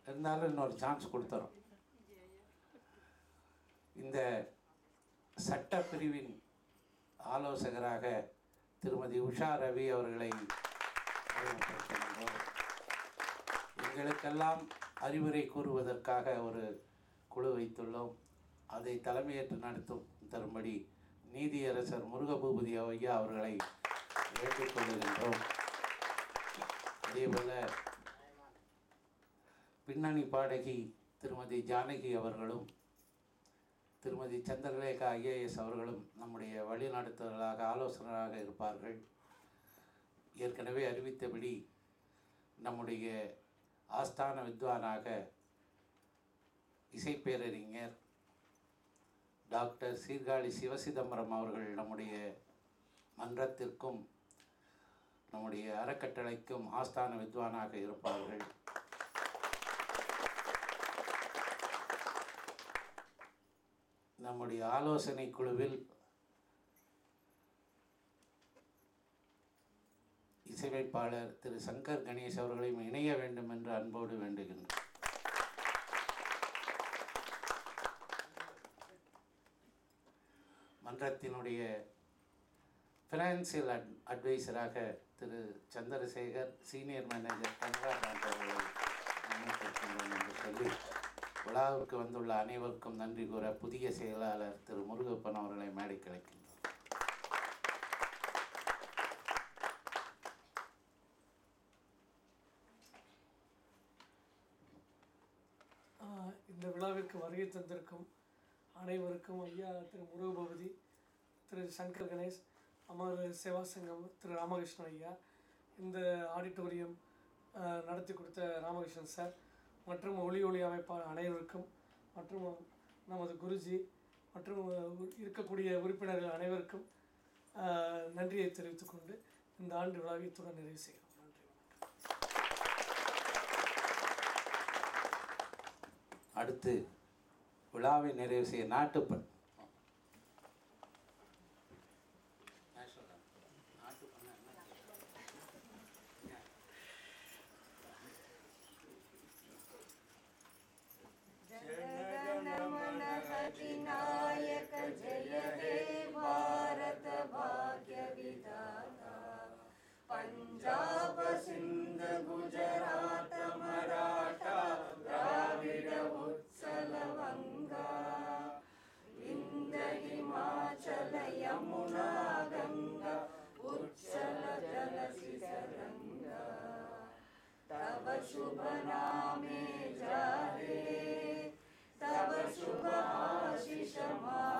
இருந்தாலும் இன்னொரு சான்ஸ் கொடுத்துறோம். இந்த சட்டப்பிரிவின் ஆலோசகராக திருமதி உஷா ரவி அவர்களை எங்களுக்கெல்லாம் அறிவுரை கூறுவதற்காக ஒரு குழு வைத்துள்ளோம். அதை தலைமையேற்று நடத்தும் தரும்படி நீதியரசர் முருகபூபதி ஐயா அவர்களை வேண்டிக் கொள்கின்றோம். அதேபோல் பின்னணி பாடகி திருமதி ஜானகி அவர்களும் திருமதி சந்திரலேகா ஐஏஎஸ் அவர்களும் நம்முடைய வழிநடத்துதலாக ஆலோசகராக இருப்பார்கள். ஏற்கனவே அறிவித்தபடி நம்முடைய ஆஸ்தான வித்வானாக இசைப்பேரறிஞர் டாக்டர் சீர்காழி சிவசிதம்பரம் அவர்கள் நம்முடைய மன்றத்திற்கும் நம்முடைய அறக்கட்டளைக்கும் ஆஸ்தான வித்வானாக இருப்பார்கள். நம்முடைய ஆலோசனை குழுவில் இசையமைப்பாளர் திரு சங்கர் கணேஷ் அவர்களையும் இணைய வேண்டும் என்று அன்போடு வேண்டுகின்றோம். மன்றத்தினுடைய ஃபினான்சியல் அட்வைசராக திரு Chandrasekar, senior manager Canara bank அவர்களை நியமித்திருக்கின்றோம் என்று சொல்லி விழாவுக்கு வந்துள்ள அனைவருக்கும் நன்றி கூற புதிய செயலாளர் திரு முருகப்பன் அவர்களை மேடைக்கு அழைக்கின்றோம். இந்த விழாவிற்கு வருகை தந்திருக்கும் அனைவருக்கும் ஐயா திரு முருகபூபதி, திரு சங்கர் கணேஷ், அமர் சேவா சங்கம் திரு ராமகிருஷ்ணன் ஐயா, இந்த ஆடிட்டோரியம் நடத்தி கொடுத்த ராமகிருஷ்ணன் சார் மற்றும் ஒளி அமைப்பாளர் அனைவருக்கும் மற்றும் நமது குருஜி மற்றும் இருக்கக்கூடிய உறுப்பினர்கள் அனைவருக்கும் நன்றியை தெரிவித்துக்கொண்டு இந்த ஆண்டு விழாவை இத்துடன் நிறைவு செய்கிறோம். நன்றி, வணக்கம். அடுத்து விழாவை நிறைவு செய்ய நாட்டுப்பண் नायक जय हे भारत भाग्य विधाता, पंजाब सिंध गुजरात मराठा द्राविड उत्कल वंगा, विंध्य हिमाचल यमुना गंगा उच्चल जलधि तरंगा, तब शुभ नामे जाहे तब शुभ आशीष मा